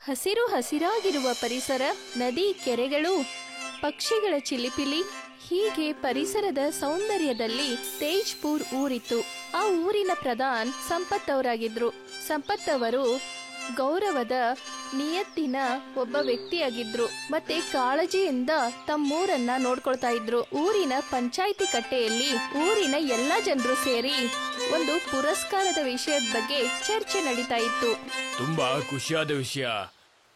ಹಸಿರು ಹಸಿರಾಗಿರುವ ಪರಿಸರ, ನದಿ, ಕೆರೆಗಳು, ಪಕ್ಷಿಗಳ ಚಿಲಿಪಿಲಿ, ಹೀಗೆ ಪರಿಸರದ ಸೌಂದರ್ಯದಲ್ಲಿ ತೇಜ್ಪುರ್ ಊರಿತ್ತು. ಆ ಊರಿನ ಪ್ರಧಾನ್ ಸಂಪತ್ ಅವರಾಗಿದ್ರು. ಸಂಪತ್ ಅವರು ಗೌರವದ ನಿಯತ್ತಿನ ಒಬ್ಬ ವ್ಯಕ್ತಿಯಾಗಿದ್ರು. ಮತ್ತೆ ಕಾಳಜಿಯಿಂದ ತಮ್ಮೂರನ್ನ ನೋಡ್ಕೊಳ್ತಾ ಇದ್ರು. ಊರಿನ ಪಂಚಾಯಿತಿ ಕಟ್ಟೆಯಲ್ಲಿ ಊರಿನ ಎಲ್ಲಾ ಜನರು ಸೇರಿ ಒಂದು ಪುರಸ್ಕಾರದ ವಿಷಯದ ಬಗ್ಗೆ ಚರ್ಚೆ ನಡೀತಾ ಇತ್ತು. ತುಂಬಾ ಖುಷಿಯಾದ ವಿಷಯ.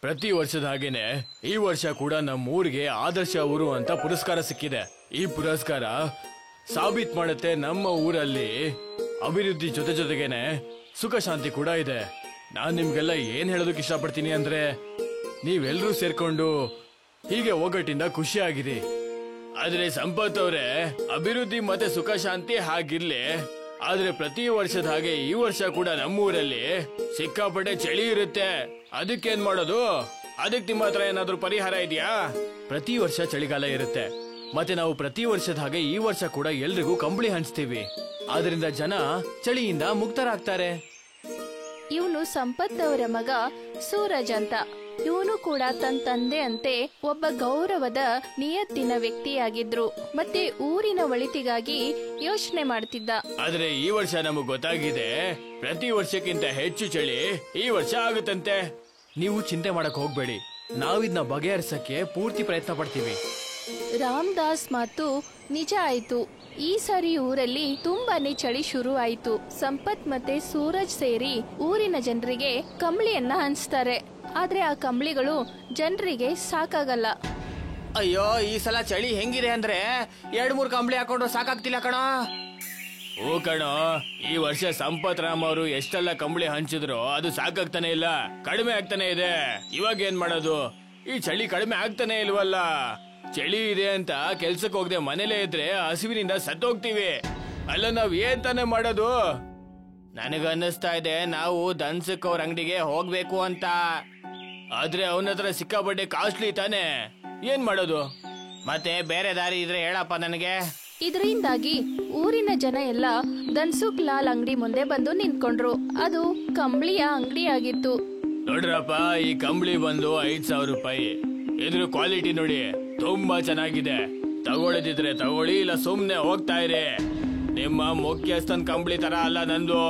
ಪ್ರತಿ ವರ್ಷದ ಹಾಗೇನೆ ಈ ವರ್ಷ ಕೂಡ ನಮ್ಮ ಊರಿಗೆ ಆದರ್ಶ ಊರು ಅಂತ ಪುರಸ್ಕಾರ ಸಿಕ್ಕಿದೆ. ಈ ಪುರಸ್ಕಾರ ಸಾಬೀತ್ ಮಾಡುತ್ತೆ ನಮ್ಮ ಊರಲ್ಲಿ ಅಭಿವೃದ್ಧಿ ಜೊತೆ ಜೊತೆಗೇನೆ ಸುಖ ಶಾಂತಿ ಕೂಡ ಇದೆ. ನಾನ್ ನಿಮ್ಗೆಲ್ಲ ಏನ್ ಹೇಳೋದಕ್ಕೆ ಇಷ್ಟಪಡ್ತೀನಿ ಅಂದ್ರೆ, ನೀವೆಲ್ಲರೂ ಸೇರ್ಕೊಂಡು ಹೀಗೆ ಒಗ್ಗಟ್ಟಿಂದ ಖುಷಿಯಾಗಿರಿ. ಆದ್ರೆ ಸಂಪತ್ ಅವ್ರೆ, ಅಭಿವೃದ್ಧಿ ಮತ್ತೆ ಸುಖ ಶಾಂತಿ ಹಾಗಿರ್ಲಿ, ಆದ್ರೆ ಪ್ರತಿ ವರ್ಷದ ಹಾಗೆ ಈ ವರ್ಷ ಕೂಡ ನಮ್ಮೂರಲ್ಲಿ ಸಿಕ್ಕಾಪಟ್ಟೆ ಚಳಿ ಇರುತ್ತೆ. ಅದಕ್ಕೇನ್ ಮಾಡೋದು? ಅದಕ್ಕೆ ನಿಮ್ಮ ಹತ್ರ ಏನಾದ್ರೂ ಪರಿಹಾರ ಇದೆಯಾ? ಪ್ರತಿ ವರ್ಷ ಚಳಿಗಾಲ ಇರುತ್ತೆ, ಮತ್ತೆ ನಾವು ಪ್ರತಿ ವರ್ಷದ ಹಾಗೆ ಈ ವರ್ಷ ಕೂಡ ಎಲ್ರಿಗೂ ಕಂಬಳಿ ಹಂಚ್ತೀವಿ. ಆದ್ರಿಂದ ಜನ ಚಳಿಯಿಂದ ಮುಕ್ತರಾಗ್ತಾರೆ. ಇವನು ಸಂಪತ್ ಅವರ ಮಗ ಸೂರಜ್ ಅಂತ. ಇವನು ಕೂಡ ತನ್ನ ತಂದೆ ಅಂತೆ ಒಬ್ಬ ಗೌರವದ ನಿಯತ್ತಿನ ವ್ಯಕ್ತಿಯಾಗಿದ್ರು. ಮತ್ತೆ ಊರಿನ ಒಳಿತಿಗಾಗಿ ಯೋಚನೆ ಮಾಡ್ತಿದ್ದ. ಆದ್ರೆ ಈ ವರ್ಷ ನಮಗ್ ಗೊತ್ತಾಗಿದೆ, ಪ್ರತಿ ವರ್ಷಕ್ಕಿಂತ ಹೆಚ್ಚು ಚಳಿ ಈ ವರ್ಷ ಆಗುತ್ತಂತೆ. ನೀವು ಚಿಂತೆ ಮಾಡಕ್ ಹೋಗ್ಬೇಡಿ, ನಾವಿದ್ನ ಬಗೆಹರಿಸಕ್ಕೆ ಪೂರ್ತಿ ಪ್ರಯತ್ನ ಪಡ್ತೀವಿ. ರಾಮದಾಸ್ ಮಾತು ನಿಜ ಆಯ್ತು. ಈ ಸಾರಿ ಊರಲ್ಲಿ ತುಂಬಾನೇ ಚಳಿ ಶುರು ಆಯ್ತು. ಸಂಪತ್ ಮತ್ತೆ ಸೂರಜ್ ಸೇರಿ ಊರಿನ ಜನರಿಗೆ ಕಂಬಳಿಯನ್ನ ಹಂಚ್ತಾರೆ. ಆದ್ರೆ ಆ ಕಂಬಳಿಗಳು ಜನರಿಗೆ ಸಾಕಾಗಲ್ಲ. ಅಯ್ಯೋ, ಈ ಸಲ ಚಳಿ ಹೆಂಗಿದೆ ಅಂದ್ರೆ 2-3 ಕಂಬಳಿ ಹಾಕೊಂಡು ಸಾಕಾಗ್ತಿಲ್ಲ ಕಣೋ. ಓ ಕಣೋ, ಈ ವರ್ಷ ಸಂಪತ್ ರಾಮ್ ಅವರು ಎಷ್ಟೆಲ್ಲ ಕಂಬಳಿ ಹಂಚಿದ್ರು ಅದು ಸಾಕಾಗ್ತಾನೆ ಇಲ್ಲ, ಕಡಿಮೆ ಆಗ್ತಾನೆ ಇದೆ. ಇವಾಗ ಏನ್ ಮಾಡೋದು? ಈ ಚಳಿ ಕಡಿಮೆ ಆಗ್ತಾನೆ ಇಲ್ವಲ್ಲ. ಚಳಿ ಇದೆ ಅಂತ ಕೆಲ್ಸಕ್ಕೆ ಹೋಗದೆ ಮನೇಲೇ ಇದ್ರೆ ಹಸಿವಿನಿಂದ ಸತ್ತೋಗ್ತೀವಿ. ಅಲ್ಲ, ನಾವ್ ಏನ್ ತಾನೇ ಮಾಡೋದು? ನನಗನ್ನಿಸ್ತಾ ಇದೆ ನಾವು ದನ್ಸಕ್ ಅವ್ರ ಅಂಗಡಿಗೆ ಹೋಗ್ಬೇಕು ಅಂತ. ಆದ್ರೆ ಅವನ ಹತ್ರ ಸಿಕ್ಕಾಪಟ್ಟೆ ಕಾಸ್ಟ್ಲಿ ತಾನೆ, ಏನ್ ಮಾಡೋದು? ಮತ್ತೆ ಬೇರೆ ದಾರಿ ಇದ್ರೆ ಹೇಳಪ್ಪ ನನಗೆ. ಇದರಿಂದಾಗಿ ಊರಿನ ಜನ ಎಲ್ಲ ಧನ್ಸುಖ್ ಲಾಲ್ ಅಂಗಡಿ ಮುಂದೆ ಬಂದು ನಿಂತ್ಕೊಂಡ್ರು. ಅದು ಕಂಬಳಿಯ ಅಂಗಡಿ ಆಗಿತ್ತು. ನೋಡ್ರಪ್ಪ, ಈ ಕಂಬಳಿ ಬಂದು 5,000 ರೂಪಾಯಿ. ಇದ್ರ ಕ್ವಾಲಿಟಿ ನೋಡಿ, ತುಂಬಾ ಚೆನ್ನಾಗಿದೆ. ತಗೊಳ್ಳದಿದ್ರೆ ತಗೊಳ್ಳಿ, ಇಲ್ಲ ಸುಮ್ನೆ ಹೋಗ್ತಾ ಇರಿ. ನಿಮ್ಮ ಮುಖ್ಯಸ್ಥನ್ ಕಂಬಳಿ ತರ ಅಲ್ಲ ನಂದು.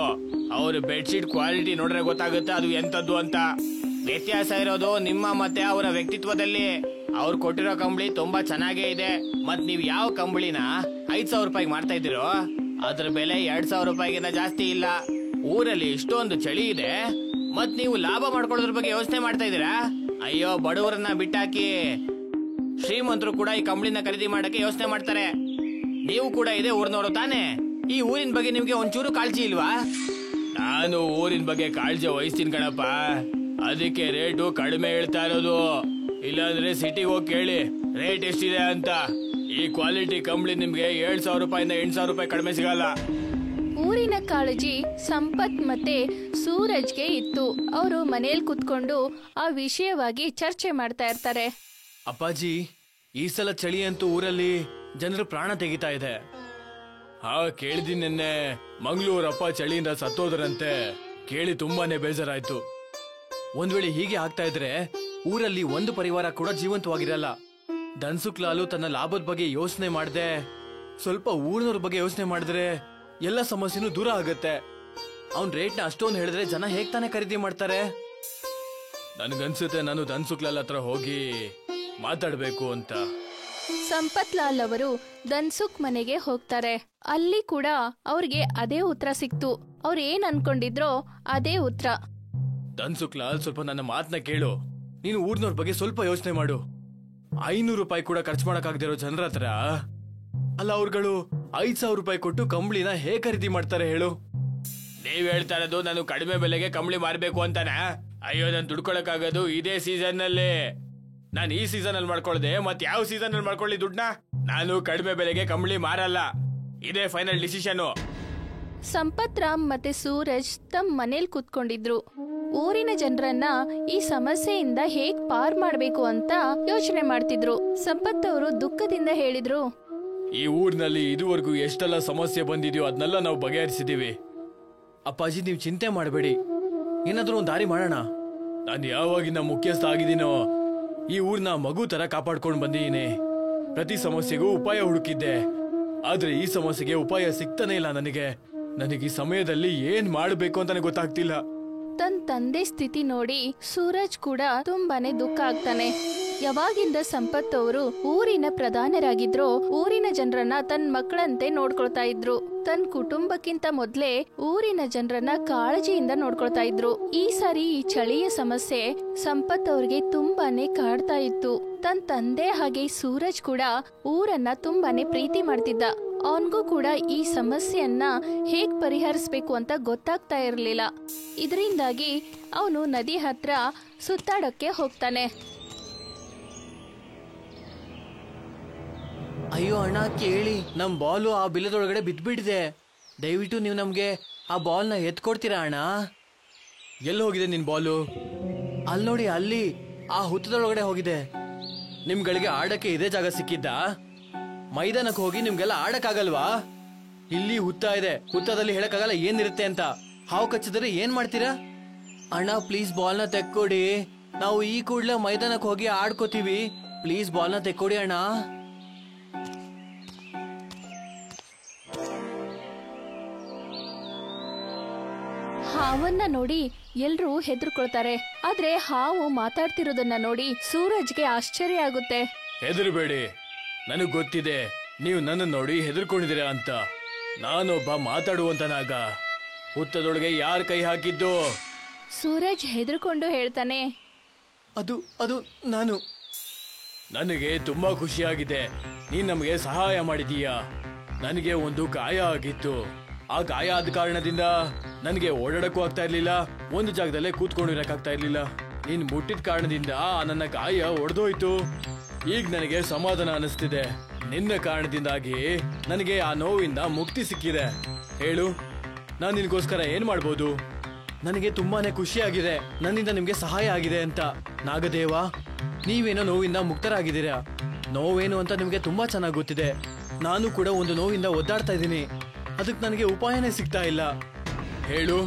ಅವ್ರ ಬೆಡ್ಶೀಟ್ ಕ್ವಾಲಿಟಿ ನೋಡ್ರೆ ಗೊತ್ತಾಗುತ್ತೆ ಅದು ಎಂತದ್ದು ಅಂತ. ವ್ಯತ್ಯಾಸ ಇರೋದು ನಿಮ್ಮ ಮತ್ತೆ ಅವರ ವ್ಯಕ್ತಿತ್ವದಲ್ಲಿ. ಅವ್ರು ಕೊಟ್ಟಿರೋ ಕಂಬಳಿ ತುಂಬಾ ಚೆನ್ನಾಗೇ ಇದೆ. ಮತ್ ನೀವ್ ಯಾವ ಕಂಬಳಿನ 5,000 ರೂಪಾಯಿಗೆ ಮಾಡ್ತಾ ಇದ್ದೀರೋ ಅದ್ರ ಬೆಲೆ 2,000 ರೂಪಾಯಿಗಿಂತ ಜಾಸ್ತಿ ಇಲ್ಲ. ಊರಲ್ಲಿ ಇಷ್ಟೊಂದು ಚಳಿ ಇದೆ, ಮತ್ ನೀವು ಲಾಭ ಮಾಡ್ಕೊಳ್ಳೋದ್ರ ಬಗ್ಗೆ ಯೋಚನೆ ಮಾಡ್ತಾ ಇದ್ದೀರಾ? ಅಯ್ಯೋ, ಬಡವರನ್ನ ಬಿಟ್ಟಾಕಿ ಶ್ರೀಮಂತರು ಕೂಡ ಈ ಕಂಬಳಿನ ಖರೀದಿ ಮಾಡಕ್ಕೆ ಯೋಚನೆ ಮಾಡ್ತಾರೆ. ನೀವು ಕೂಡ ಇದೆ ಊರಿನವರು ತಾನೆ. ಈ ಊರಿನ ಬಗ್ಗೆ ನಿಮ್ಗೆ ಒಂಚೂರು ಕಾಳಜಿ ಇಲ್ವಾ? ನಾನು ಊರಿನ ಬಗ್ಗೆ ಕಾಳಜಿ ವಹಿಸ್ತೀನಿ ಕಣಪ್ಪ, ಅದಕ್ಕೆ ರೇಟು ಕಡಿಮೆ ಹೇಳ್ತಾ ಇರೋದು. ಇಲ್ಲಾಂದ್ರೆ ಸಿಟಿಗೆ ಹೋಗಿ ಕೇಳಿ ರೇಟ್ ಎಷ್ಟಿದೆ ಅಂತ. ಈ ಕ್ವಾಲಿಟಿ ಕಂಬಳಿ ನಿಮ್ಗೆ 7,000 ರೂಪಾಯಿಂದ 8,000 ರೂಪಾಯಿ ಕಡಿಮೆ ಸಿಗಲ್ಲ. ಊರಿನ ಕಾಳಜಿ ಸಂಪತ್ ಮತ್ತೆ ಸೂರಜ್ಗೆ ಇತ್ತು. ಅವರು ಮನೇಲಿ ಕುತ್ಕೊಂಡು ಆ ವಿಷಯವಾಗಿ ಚರ್ಚೆ ಮಾಡ್ತಾ ಇರ್ತಾರೆ. ಅಪ್ಪಾಜಿ, ಈ ಸಲ ಚಳಿ ಅಂತೂ ಊರಲ್ಲಿ ಜನರು ಪ್ರಾಣ ತೆಗಿತಾ ಇದೆ. ಹಾ, ಕೇಳಿದೀನಿ. ನಿನ್ನೆ ಮಂಗಳೂರಪ್ಪ ಚಳಿಯಿಂದ ಸತ್ತೋದ್ರಂತೆ. ಕೇಳಿ ತುಂಬಾನೇ ಬೇಜಾರಾಯ್ತು. ಒಂದ್ ವೇಳೆ ಹೀಗೆ ಆಗ್ತಾ ಇದ್ರೆ ಊರಲ್ಲಿ ಒಂದು ಪರಿವಾರ ಕೂಡ ಜೀವಂತವಾಗಿರಲ್ಲ. ಧನ್ಸುಖ್ ಲಾಲು ತನ್ನ ಲಾಭದ ಬಗ್ಗೆ ಯೋಚನೆ ಮಾಡದೆ ಸ್ವಲ್ಪ ಊರಿನವ್ರ ಬಗ್ಗೆ ಯೋಚನೆ ಮಾಡಿದ್ರೆ ಎಲ್ಲ ಸಮಸ್ಯೆನೂ ದೂರ ಆಗತ್ತೆ. ಅವ್ನ್ ರೇಟ್ನ ಅಷ್ಟೊಂದು ಹೇಳಿದ್ರೆ ಜನ ಹೇಗ್ ತಾನೇ ಖರೀದಿ ಮಾಡ್ತಾರೆ? ನನ್ಗನ್ಸುತ್ತೆ ನಾನು ಧನ್ಸುಖ್ ಲಾಲ್ ಹತ್ರ ಹೋಗಿ ಮಾತಾಡ್ಬೇಕು ಅಂತ. ಸಂಪತ್ ಲಾಲ್ ಅವರು ಧನ್ಸುಖ್ ಮನೆಗೆ ಹೋಗ್ತಾರೆ. ಅಲ್ಲಿ ಕೂಡ ಅವ್ರಿಗೆ ಅದೇ ಉತ್ತರ ಸಿಕ್ತು. ಅವ್ರು ಏನ್ ಅನ್ಕೊಂಡಿದ್ರೋ ಅದೇ ಉತ್ತರ. ಧನ್ಸುಖ್ ಲಾಲ್, ಸ್ವಲ್ಪ ನನ್ನ ಮಾತನ್ನ ಕೇಳು. ನೀನು ಊರ್ನವ್ರ ಬಗ್ಗೆ ಸ್ವಲ್ಪ ಯೋಚನೆ ಮಾಡು. 500 ರೂಪಾಯಿ ಕೂಡ ಖರ್ಚು ಮಾಡಕ್ಕಾಗದಿರೋ ಜನರ ಹತ್ರ ಅಲ್ಲ ಅವ್ರುಗಳು 5,000 ರೂಪಾಯಿ ಕೊಟ್ಟು ಕಂಬಳಿನ ಹೇಗ್ ಖರೀದಿ ಮಾಡ್ತಾರೆ ಹೇಳು? ನೀವ್ ಹೇಳ್ತಾ ಇರೋದು ನಾನು ಕಡಿಮೆ ಬೆಲೆಗೆ ಕಂಬಳಿ ಮಾರ್ಬೇಕು ಅಂತಾನ? ಅಯ್ಯೋ, ನಾನು ದುಡ್ಕೊಳಕ್ಕಾಗೋದು ಇದೇ ಸೀಸನ್ ನಲ್ಲಿ. ನಾನು ಈ ಸೀಸನ್ ಅಲ್ಲಿ ಮಾಡ್ಕೊಳ್ದೆ ಮತ್ ಯಾವ ಸೀಸನ್ ಅಲ್ಲಿ ಮಾಡ್ಕೊಳ್ಳಿ ದುಡ್ಡನ್ನ? ನಾನು ಕಡಿಮೆ ಬೆಲೆಗೆ ಕಂಬಳಿ ಮಾರಲ್ಲ. ಇದೇ ಫೈನಲ್ ಡಿಸಿಷನ್. ಸಂಪತ್ ರಾಮ್ ಮತ್ತೆ ಸೂರಜ್ ತಮ್ಮ ಮನೇಲಿ ಕುತ್ಕೊಂಡಿದ್ರು. ಊರಿನ ಜನರನ್ನ ಈ ಸಮಸ್ಯೆಯಿಂದ ಹೇಗ್ ಪಾರ್ ಮಾಡ್ಬೇಕು ಅಂತ ಯೋಚನೆ ಮಾಡ್ತಿದ್ರು. ಸಂಪತ್ ಅವರು ದುಃಖದಿಂದ ಹೇಳಿದ್ರು, ಈ ಊರಿನಲ್ಲಿ ಇದುವರೆಗೂ ಎಷ್ಟೆಲ್ಲ ಸಮಸ್ಯೆ ಬಂದಿದೆಯೋ ಅದನ್ನೆಲ್ಲ ನಾವು ಬಗೆಹರಿಸಿದೀವಿ. ಅಪ್ಪಾಜಿ, ನೀವು ಚಿಂತೆ ಮಾಡಬೇಡಿ, ಏನಾದ್ರೂ ಒಂದು ದಾರಿ ಮಾಡೋಣ. ನಾನು ಯಾವಾಗಿನ ಮುಖ್ಯಸ್ಥ ಆಗಿದ್ದೀನೋ ಈ ಊರ್ನ ಮಗು ತರ ಕಾಪಾಡ್ಕೊಂಡು ಬಂದಿದ್ದೀನಿ. ಪ್ರತಿ ಸಮಸ್ಯೆಗೂ ಉಪಾಯ ಹುಡುಕಿದ್ದೆ, ಆದ್ರೆ ಈ ಸಮಸ್ಯೆಗೆ ಉಪಾಯ ಸಿಗ್ತಾನೆ ಇಲ್ಲ ನನಗೆ. ನನಗೆ ಈ ಸಮಯದಲ್ಲಿ ಏನ್ ಮಾಡ್ಬೇಕು ಅಂತಾನೆ ಗೊತ್ತಾಗ್ತಿಲ್ಲ. ತನ್ನ ತಂದೆ ಸ್ಥಿತಿ ನೋಡಿ ಸೂರಜ್ ಕೂಡ ತುಂಬಾನೇ ದುಃಖ ಆಗ್ತಾನೆ. ಯಾವಾಗಿಂದ ಸಂಪತ್ ಅವರು ಊರಿನ ಪ್ರಧಾನರಾಗಿದ್ರು, ಊರಿನ ಜನರನ್ನ ತನ್ನ ಮಕ್ಕಳಂತೆ ನೋಡ್ಕೊಳ್ತಾ ಇದ್ರು. ತನ್ನ ಕುಟುಂಬಕ್ಕಿಂತ ಮೊದ್ಲೇ ಊರಿನ ಜನರನ್ನ ಕಾಳಜಿಯಿಂದ ನೋಡ್ಕೊಳ್ತಾ ಇದ್ರು. ಈ ಸಾರಿ ಈ ಚಳಿಯ ಸಮಸ್ಯೆ ಸಂಪತ್ ಅವ್ರಿಗೆ ತುಂಬಾನೇ ಕಾಡ್ತಾ ಇತ್ತು. ತನ್ನ ತಂದೆ ಹಾಗೆ ಸೂರಜ್ ಕೂಡ ಊರನ್ನ ತುಂಬಾನೇ ಪ್ರೀತಿ ಮಾಡ್ತಿದ್ದ. ಅವನ್ಗೂ ಕೂಡ ಈ ಸಮಸ್ಯೆಯನ್ನ ಹೇಗ್ ಪರಿಹರಿಸ್ಬೇಕು ಅಂತ ಗೊತ್ತಾಗ್ತಾ ಇರಲಿಲ್ಲ. ಇದರಿಂದಾಗಿ ಅವನು ನದಿ ಹತ್ರ ಸುತ್ತಾಡೋಕ್ಕೆ ಹೋಗ್ತಾನೆ. ಅಯ್ಯೋ ಅಣ್ಣ ಕೇಳಿ, ನಮ್ ಬಾಲು ಆ ಬಿಲದೊಳಗಡೆ ಬಿದ್ದ್ಬಿಟ್ಟಿದೆ. ದಯವಿಟ್ಟು ನೀವು ನಮ್ಗೆ ಆ ಬಾಲ್ನ ಎತ್ಕೊಡ್ತೀರಾ ಅಣ್ಣ? ಎಲ್ಲಿ ಹೋಗಿದೆ ನಿನ್ ಬಾಲು? ಅಲ್ಲಿ ನೋಡಿ, ಅಲ್ಲಿ ಆ ಹುತ್ತದೊಳಗಡೆ ಹೋಗಿದೆ. ನಿಮ್ಗಳಿಗೆ ಆಡಕ್ಕೆ ಇದೇ ಜಾಗ ಸಿಕ್ಕಿದ್ದ? ಮೈದಾನಕ್ಕೆ ಹೋಗಿ ನಿಮ್ಗೆಲ್ಲ ಆಡಕ್ಕಾಗಲ್ವಾ? ಇಲ್ಲಿ ಹುತ್ತ ಇದೆ, ಹುತ್ತದಲ್ಲಿ ಹೇಳಕ್ಕಾಗಲ್ಲ ಏನಿರುತ್ತೆ ಅಂತ. ಹಾವು ಕಚ್ಚಿದ್ರೆ ಏನ್ ಮಾಡ್ತೀರಾ? ಅಣ್ಣ ಪ್ಲೀಸ್ ಬಾಲ್ನ ತೆಕ್ಕೊಡಿ, ನಾವು ಈ ಕೂಡ್ಲೆ ಮೈದಾನಕ್ಕೆ ಹೋಗಿ ಆಡ್ಕೋತೀವಿ. ಪ್ಲೀಸ್ ಬಾಲ್ನ ತೆಕ್ಕೊಡಿ ಅಣ್ಣ. ಹಾವನ್ನ ನೋಡಿ ಎಲ್ರೂ ಹೆದರ್ಕೊಳ್ತಾರೆ. ಆದ್ರೆ ಹಾವು ಮಾತಾಡ್ತಿರೋದನ್ನ ನೋಡಿ ಸೂರಜ್ಗೆ ಆಶ್ಚರ್ಯ ಆಗುತ್ತೆ. ಹೆದರ್ಬೇಡಿ, ನನಗ್ ಗೊತ್ತಿದೆ ನೀವು ನನ್ನ ನೋಡಿ ಹೆದರ್ಕೊಂಡಿದ್ದೀರಾ ಅಂತ. ನಾನೊಬ್ಬ ಮಾತಾಡುವಂತ ನಾಗ. ಹುತ್ತದೊಳಗೆ ಯಾರ್ ಕೈ ಹಾಕಿದ್ದು? ಸೂರಜ್ ಹೆದರ್ಕೊಂಡು ಹೇಳ್ತಾನೆ, ಅದು ಅದು ನಾನು. ನನಗೆ ತುಂಬಾ ಖುಷಿಯಾಗಿದೆ, ನೀನ್ ನಮಗೆ ಸಹಾಯ ಮಾಡಿದೀಯಾ. ನನಗೆ ಒಂದು ಗಾಯ ಆಗಿತ್ತು. ಆ ಗಾಯ ಆದ ಕಾರಣದಿಂದ ನನಗೆ ಓಡಾಡಕ್ಕೂ ಆಗ್ತಾ ಇರ್ಲಿಲ್ಲ, ಒಂದು ಜಾಗದಲ್ಲೇ ಕೂತ್ಕೊಂಡಿರಕ್ಕಾಗ್ತಾ ಇರ್ಲಿಲ್ಲ. ನೀನ್ ಮುಟ್ಟಿದ ಕಾರಣದಿಂದ ನನ್ನ ಗಾಯ ಒಡೆದೋಯ್ತು. ಈಗ ನನಗೆ ಸಮಾಧಾನ ಅನಿಸ್ತಿದೆ. ನಿನ್ನ ಕಾರಣದಿಂದಾಗಿ ನನಗೆ ಆ ನೋವಿಂದ ಮುಕ್ತಿ ಸಿಕ್ಕಿದೆ. ಹೇಳು, ನಾನ್ ನಿನ್ಗೋಸ್ಕರ ಏನ್ ಮಾಡ್ಬೋದು? ನನಗೆ ತುಂಬಾನೇ ಖುಷಿಯಾಗಿದೆ, ನನ್ನಿಂದ ನಿಮ್ಗೆ ಸಹಾಯ ಆಗಿದೆ ಅಂತ. ನಾಗದೇವ, ನೀವೇನೋ ನೋವಿಂದ ಮುಕ್ತರಾಗಿದ್ದೀರಾ. ನೋವೇನು ಅಂತ ನಿಮ್ಗೆ ತುಂಬಾ ಚೆನ್ನಾಗಿ ಗೊತ್ತಿದೆ. ನಾನು ಕೂಡ ಒಂದು ನೋವಿಂದ ಒದ್ದಾಡ್ತಾ ಇದ್ದೀನಿ, ಅದಕ್ಕೆ ನನಗೆ ಉಪಾಯನೇ ಸಿಗ್ತಾ ಇಲ್ಲ. ಹೇಳು,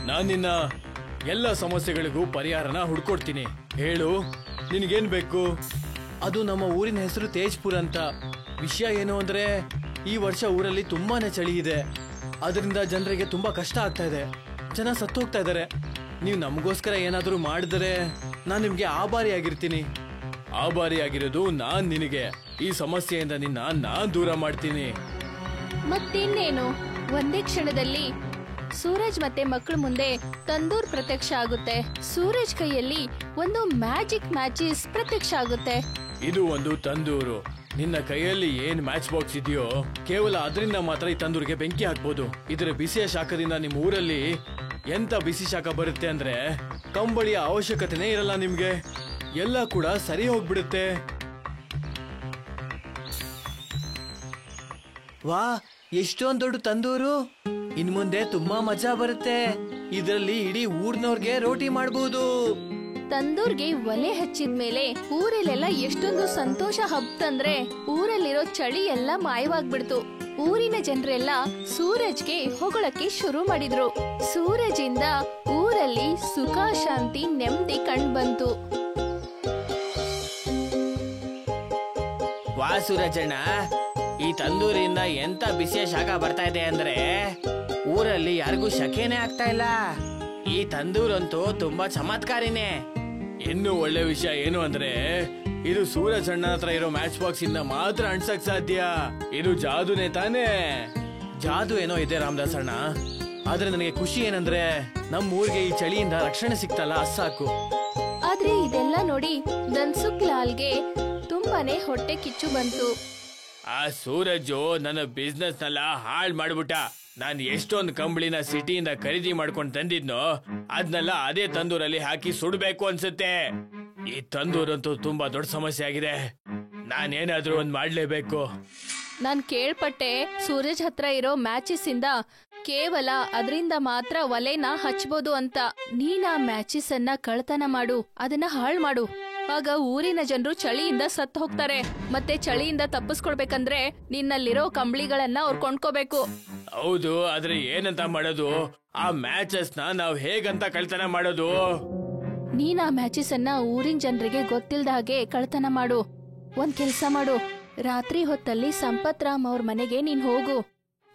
ನಾನ್ ನಿನ್ನ ಎಲ್ಲ ಸಮಸ್ಯೆಗಳಿಗೂ ಪರಿಹಾರನ ಹುಡ್ಕೊಡ್ತೀನಿ. ಹೇಳು, ನಿನಗೇನ್ ಬೇಕು? ಅದು ನಮ್ಮ ಊರಿನ ಹೆಸರು ತೇಜ್ಪುರ್ ಅಂತ. ವಿಷಯ ಏನು ಅಂದ್ರೆ ಈ ವರ್ಷ ಊರಲ್ಲಿ ತುಂಬಾನೇ ಚಳಿ ಇದೆ, ಅದರಿಂದ ಜನರಿಗೆ ತುಂಬಾ ಕಷ್ಟ ಆಗ್ತಾ ಇದೆ. ಜನ ಸತ್ತು ಹೋಗ್ತಾ ಇದ್ದಾರೆ. ನೀವು ನಮಗೋಸ್ಕರ ಏನಾದರೂ ಮಾಡಿದರೆ ನಾನು ನಿಮ್ಗೆ ಆಭಾರಿಯಾಗಿರ್ತೀನಿ. ಆಭಾರಿಯಾಗಿರೋದು ನಾನ್ ನಿನಗೆ. ಈ ಸಮಸ್ಯೆಯಿಂದ ನಾನ್ ದೂರ ಮಾಡ್ತೀನಿ. ಮತ್ತಿನ್ನೇನು, ಒಂದೇ ಕ್ಷಣದಲ್ಲಿ ಸೂರಜ್ ಮತ್ತೆ ಮಕ್ಕಳ ಮುಂದೆ ತಂದೂರ್ ಪ್ರತ್ಯಕ್ಷ ಆಗುತ್ತೆ. ಸೂರಜ್ ಕೈಯಲ್ಲಿ ಒಂದು ಮ್ಯಾಜಿಕ್ ಮ್ಯಾಚಿಸ್ ಪ್ರತ್ಯಕ್ಷ ಆಗುತ್ತೆ. ಇದು ಒಂದು ತಂದೂರು. ನಿನ್ನ ಕೈಯಲ್ಲಿ ಏನ್ ಮ್ಯಾಚ್ ಬಾಕ್ಸ್ ಇದೆಯೋ ಕೇವಲ ಅದರಿಂದ ಮಾತ್ರ ಈ ತಂದೂರಿಗೆ ಬೆಂಕಿ ಹಾಕ್ಬೋದು. ಇದರ ಬಿಸಿಯ ಶಾಖದಿಂದ ನಿಮ್ಮ ಊರಲ್ಲಿ ಎಂತ ಬಿಸಿ ಶಾಖ ಬರುತ್ತೆ ಅಂದ್ರೆ ಕಂಬಳಿಯ ಅವಶ್ಯಕತೆನೇ ಇರಲ್ಲ ನಿಮ್ಗೆ. ಎಲ್ಲ ಕೂಡ ಸರಿ ಹೋಗ್ಬಿಡುತ್ತೆ. ವಾ, ಎಷ್ಟೊಂದು ದೊಡ್ಡ ತಂದೂರು! ಇನ್ ಮುಂದೆ ತುಂಬಾ ಮಜಾ ಬರುತ್ತೆ. ಇದರಲ್ಲಿ ಇಡೀ ಊರ್ನವ್ರಿಗೆ ರೋಟಿ ಮಾಡಬಹುದು. ತಂದೂರ್ಗೆ ಒಲೆ ಹಚ್ಚಿದ್ಮೇಲೆ ಊರಲ್ಲೆಲ್ಲ ಎಷ್ಟೊಂದು ಸಂತೋಷ ಹಬ್ತಂದ್ರೆ ಊರಲ್ಲಿರೋ ಚಳಿ ಎಲ್ಲ ಮಾಯವಾಗ್ಬಿಡ್ತು. ಊರಿನ ಜನರೆಲ್ಲ ಸೂರಜ್ಗೆ ಹೊಗಳಕ್ಕೆ ಶುರು ಮಾಡಿದ್ರು. ಸೂರಜಿಂದ ಊರಲ್ಲಿ ಸುಖ, ಶಾಂತಿ, ನೆಮ್ಮದಿ ಕಂಡ್ಬಂತು. ವಾ ಸೂರಜಣ್ಣ, ಈ ತಂದೂರಿಂದ ಎಂತ ಬಿಸಿಯ ಶಾಖ ಬರ್ತಾ ಇದೆ ಅಂದ್ರೆ ಊರಲ್ಲಿ ಯಾರಿಗೂ ಶಕೆನೇ ಆಗ್ತಾ ಇಲ್ಲ. ಈ ತಂದೂರಂತೂ ತುಂಬಾ ಚಮತ್ಕಾರಿನೇ. ಇನ್ನು ಒಳ್ಳೆ ವಿಷಯ ಏನು ಅಂದ್ರೆ ಇದು ಸೂರಜ್ ಅಣ್ಣ ಹತ್ರ ಇರೋ ಮ್ಯಾಚ್ ಬಾಕ್ಸ್ ಇಂದ ಮಾತ್ರ ಅಣ್ಸಕ್ ಸಾಧ್ಯ. ಇದು ಜಾದುನೇ ತಾನೇ? ಜಾದು ಏನೋ ಇದೆ ರಾಮದಾಸ್ ಅಣ್ಣ, ಆದ್ರೆ ನನಗೆ ಖುಷಿ ಏನಂದ್ರೆ ನಮ್ಮ ಊರಿಗೆ ಈ ಚಳಿಯಿಂದ ರಕ್ಷಣೆ ಸಿಕ್ತಲ್ಲ, ಅಸಾಕು. ಆದ್ರೆ ಇದೆಲ್ಲ ನೋಡಿ ಧನ್ಸುಖ್ ಲಾಲ್ಗೆ ತುಂಬಾನೇ ಹೊಟ್ಟೆ ಕಿಚ್ಚು ಬಂತು. ಆ ಸೂರಜು ನನ್ನ ಬಿಸ್ನೆಸ್ ನೆಲ್ಲ ಹಾಳ್ ಮಾಡ್ಬಿಟ್ಟ. ನಾನು ಎಷ್ಟೊಂದು ಕಂಬಳಿನ ಸಿಟಿಯಿಂದ ಖರೀದಿ ಮಾಡ್ಕೊಂಡು ತಂದಿದ್ನೋ ಅದ್ನೆಲ್ಲ ಅದೇ ತಂದೂರಲ್ಲಿ ಹಾಕಿ ಸುಡ್ಬೇಕು ಅನ್ಸುತ್ತೆ. ಈ ತಂದೂರಂತೂ ತುಂಬಾ ದೊಡ್ಡ ಸಮಸ್ಯೆ ಆಗಿದೆ. ನಾನೇನಾದ್ರೂ ಒಂದ್ ಮಾಡ್ಲೇಬೇಕು. ನಾನ್ ಕೇಳ್ಪಟ್ಟೆ ಸೂರಜ್ ಹತ್ರ ಇರೋ ಮ್ಯಾಚಿಸ್ ಇಂದ ಕೇವಲ ಅದರಿಂದ ಮಾತ್ರ ಒಲೆನ ಹಚ್ಬೋದು ಅಂತ. ನೀನ್ ಆ ಮ್ಯಾಚಿಸ್ ಅನ್ನ ಕಳ್ತನ ಮಾಡು, ಅದನ್ನ ಹಾಳ್ ಮಾಡು. ಆಗ ಊರಿನ ಜನರು ಚಳಿಯಿಂದ ಸತ್ತು ಹೋಗ್ತಾರೆ. ಮತ್ತೆ ಚಳಿಯಿಂದ ತಪ್ಪಿಸ್ಕೊಳ್ಬೇಕಂದ್ರೆ ನಿನ್ನಲ್ಲಿರೋ ಕಂಬಳಿಗಳನ್ನ ಅವ್ರು ಕೊಂಡ್ಕೋಬೇಕು. ಹೌದು, ಆದ್ರೆ ಏನಂತ ಮಾಡೋದು? ಆ ಮ್ಯಾಚಸ್ ನ ನಾವ್ ಹೇಗಂತ ಕಳ್ತನ ಮಾಡೋದು? ನೀನ್ ಆ ಮ್ಯಾಚಸ್ ಅನ್ನ ಊರಿನ ಜನರಿಗೆ ಗೊತ್ತಿಲ್ದ ಹಾಗೆ ಕಳ್ತನ ಮಾಡು. ಒಂದ್ ಕೆಲ್ಸ ಮಾಡು, ರಾತ್ರಿ ಹೊತ್ತಲ್ಲಿ ಸಂಪತ್ ರಾಮ್ ಅವ್ರ ಮನೆಗೆ ನೀನ್ ಹೋಗು.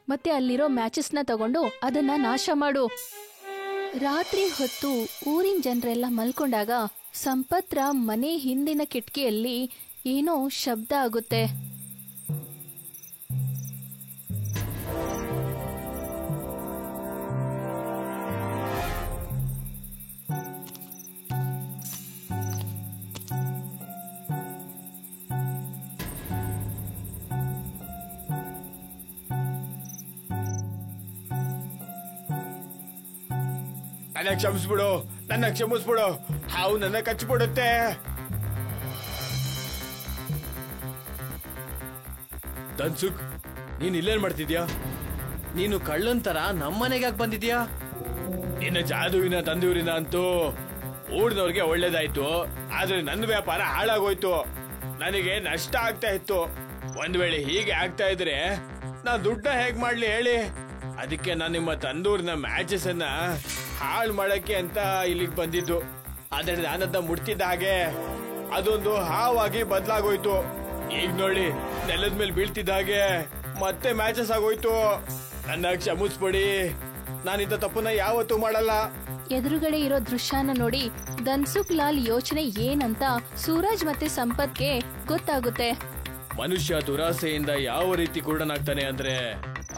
ಮತ್ತೆ ಅಲ್ಲಿರೋ ಮ್ಯಾಚಸ್ನ ತಗೊಂಡು ಅದನ್ನ ನಾಶ ಮಾಡು. ರಾತ್ರಿ ಹೊತ್ತು ಊರಿನ ಜನರೆಲ್ಲ ಮಲ್ಕೊಂಡಾಗ ಸಂಪತ್ ರಾಮ್ ಮನೆ ಹಿಂದಿನ ಕಿಟಕಿಯಲ್ಲಿ ಏನೋ ಶಬ್ದ ಆಗುತ್ತೆ. ನನ್ನ ಕ್ಷಮಿಸ್ಬಿಡು, ನನ್ನ ಕ್ಷಮಿಸ್ಬಿಡು, ಹಾವು ನನ್ನ ಕಚ್ಚಿಬಿಡುತ್ತೆ. ಧನ್ಸುಕ್, ನೀನ್ ಇಲ್ಲೇನ್ ಮಾಡ್ತಿದ್ಯಾ? ನೀನು ಕಳ್ಳನ್ ತರ ನಮ್ಮನೆಗೆ ಯಾಕೆ ಬಂದಿದ್ಯಾ? ನಿನ್ನ ಜಾದುವಿನ ತಂದೂರಿನ ಅಂತೂ ಊರ್ನವ್ರಿಗೆ ಒಳ್ಳೇದಾಯ್ತು, ಆದ್ರೆ ನನ್ನ ವ್ಯಾಪಾರ ಹಾಳಾಗೋಯ್ತು. ನನಗೆ ನಷ್ಟ ಆಗ್ತಾ ಇತ್ತು. ಒಂದ್ ವೇಳೆ ಹೀಗೆ ಆಗ್ತಾ ಇದ್ರೆ ನಾನ್ ದುಡ್ಡ ಹೇಗ್ ಮಾಡ್ಲಿ ಹೇಳಿ? ಅದಕ್ಕೆ ನಾನು ನಿಮ್ಮ ತಂದೂರಿನ ಮ್ಯಾಚಸ್ ಅನ್ನ ಹಾಳು ಮಾಡಕ್ಕೆ ಅಂತ ಇಲ್ಲಿಗೆ ಬಂದಿದ್ದು. ಆದ್ರೆ ನಾನದ್ನ ಮುಟ್ತಿದ್ದ ಹಾಗೆ ಅದೊಂದು ಹಾವಾಗಿ ಬದಲಾಗೋಯ್ತು. ಈಗ ನೋಡಿ, ನೆಲದ ಮೇಲೆ ಬೀಳ್ತಿದ್ದ ಹಾಗೆ ಮತ್ತೆ ಮ್ಯಾಚಸ್ ಆಗೋಯ್ತು. ನನ್ನ ಕ್ಷಮಿಸ್ಬಿಡಿ, ನಾನಿಂತ ತಪ್ಪನ್ನ ಯಾವತ್ತೂ ಮಾಡಲ್ಲ. ಎದುರುಗಡೆ ಇರೋ ದೃಶ್ಯನ ನೋಡಿ ಧನ್ಸುಕ್ ಲಾಲ್ ಯೋಚನೆ ಏನಂತ ಸೂರಜ್ ಮತ್ತೆ ಸಂಪತ್ಗೆ ಗೊತ್ತಾಗುತ್ತೆ. ಮನುಷ್ಯ ದುರಾಸೆಯಿಂದ ಯಾವ ರೀತಿ ಕುರುಡನಾಗ್ತಾನೆ ಅಂದ್ರೆ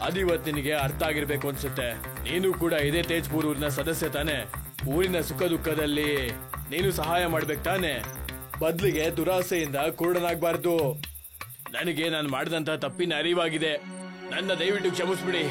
ಅದಿವತ್ ನಿನಗೆ ಅರ್ಥ ಆಗಿರ್ಬೇಕು ಅನ್ಸುತ್ತೆ. ನೀನು ಕೂಡ ಇದೇ ತೇಜ್ಪುರ್ ಊರಿನ ಸದಸ್ಯ ತಾನೆ. ಊರಿನ ಸುಖ ದುಃಖದಲ್ಲಿ ನೀನು ಸಹಾಯ ಮಾಡ್ಬೇಕು ತಾನೆ. ಬದ್ಲಿಗೆ ದುರಾಸೆಯಿಂದ ಕುರುಡನಾಗ್ಬಾರ್ದು. ನನಗೆ ನಾನು ಮಾಡಿದಂತ ತಪ್ಪಿನ ಅರಿವಾಗಿದೆ. ನನ್ನ ದಯವಿಟ್ಟು ಕ್ಷಮಿಸ್ಬಿಡಿ.